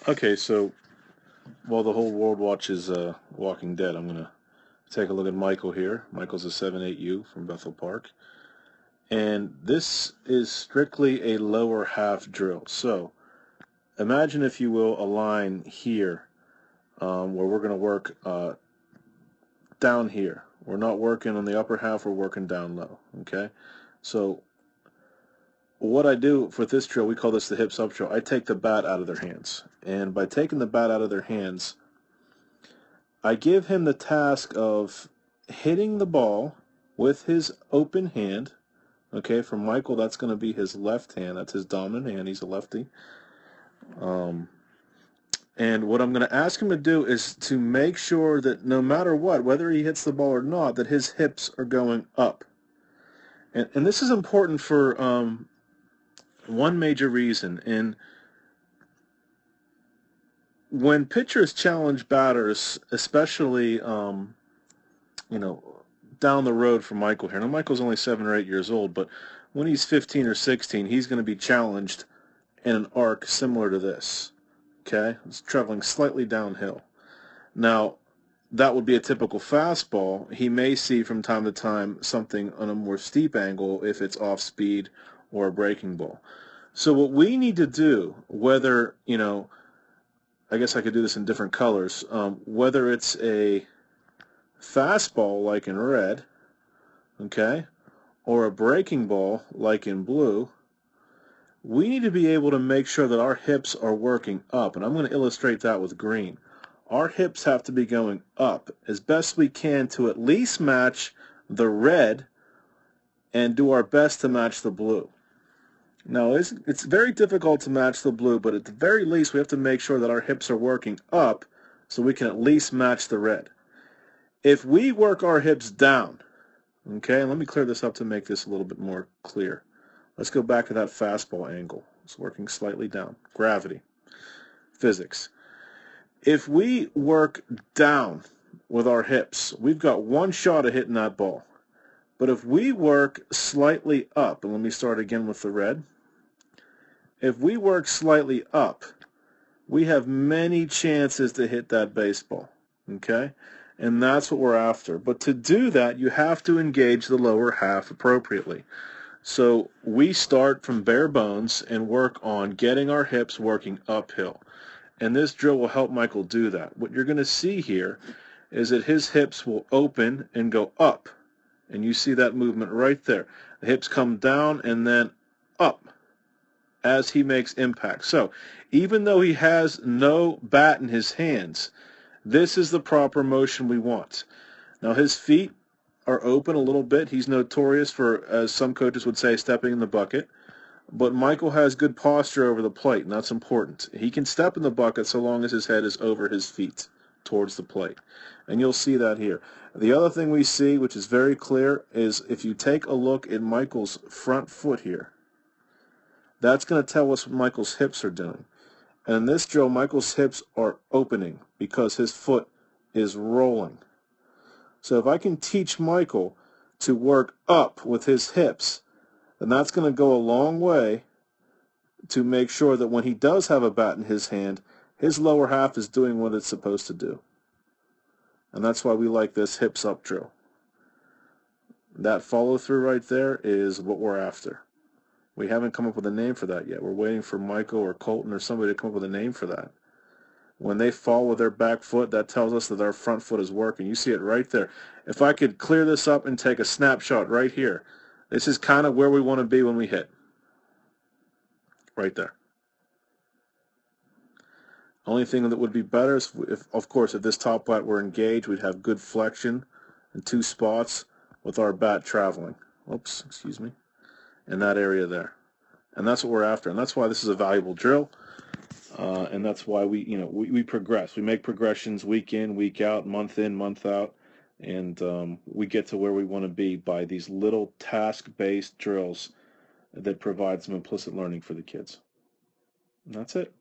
Okay, so while the whole world watches Walking Dead, I'm going to take a look at Michael here. Michael's a 7-8U from Bethel Park. And this is strictly a lower half drill. So imagine, if you will, a line here where we're going to work down here. We're not working on the upper half, we're working down low. Okay? So what I do for this drill, we call this the hips up drill. I take the bat out of their hands. And by taking the bat out of their hands, I give him the task of hitting the ball with his open hand. Okay, for Michael, that's going to be his left hand. That's his dominant hand. He's a lefty. And what I'm going to ask him to do is to make sure that no matter what, whether he hits the ball or not, that his hips are going up. And this is important for one major reason. And when pitchers challenge batters, especially, down the road for Michael here. Now, Michael's only 7 or 8 years old, but when he's 15 or 16, he's going to be challenged in an arc similar to this. Okay? It's traveling slightly downhill. Now, that would be a typical fastball. He may see from time to time something on a more steep angle if it's off speed or a breaking ball. So what we need to do, whether, I guess I could do this in different colors, whether it's a fastball like in red, okay, or a breaking ball like in blue, we need to be able to make sure that our hips are working up. And I'm going to illustrate that with green. Our hips have to be going up as best we can to at least match the red and do our best to match the blue. Now, it's very difficult to match the blue, but at the very least we have to make sure that our hips are working up so we can at least match the red. If we work our hips down, okay, let me clear this up to make this a little bit more clear. Let's go back to that fastball angle. It's working slightly down. Gravity. Physics. If we work down with our hips, we've got one shot at hitting that ball. But if we work slightly up, and let me start again with the red. If we work slightly up, we have many chances to hit that baseball. Okay? And that's what we're after. But to do that, you have to engage the lower half appropriately. So we start from bare bones and work on getting our hips working uphill. And this drill will help Michael do that. What you're going to see here is that his hips will open and go up. And you see that movement right there. The hips come down and then up as he makes impact. So even though he has no bat in his hands, this is the proper motion we want. Now his feet are open a little bit. He's notorious for, as some coaches would say, stepping in the bucket. But Michael has good posture over the plate, and that's important. He can step in the bucket so long as his head is over his feet towards the plate. And you'll see that here. The other thing we see, which is very clear, is if you take a look at Michael's front foot here, that's going to tell us what Michael's hips are doing. And in this drill, Michael's hips are opening because his foot is rolling. So if I can teach Michael to work up with his hips, then that's going to go a long way to make sure that when he does have a bat in his hand, his lower half is doing what it's supposed to do. And that's why we like this hips up drill. That follow through right there is what we're after. We haven't come up with a name for that yet. We're waiting for Michael or Colton or somebody to come up with a name for that. When they fall with their back foot, that tells us that our front foot is working. You see it right there. If I could clear this up and take a snapshot right here, this is kind of where we want to be when we hit. Right there. Only thing that would be better is, of course, if this top bat were engaged, we'd have good flexion in 2 spots with our bat traveling. Oops, excuse me. In that area there. And that's what we're after. And that's why this is a valuable drill. And that's why we progress. We make progressions week in, week out, month in, month out. And we get to where we want to be by these little task-based drills that provide some implicit learning for the kids. And that's it.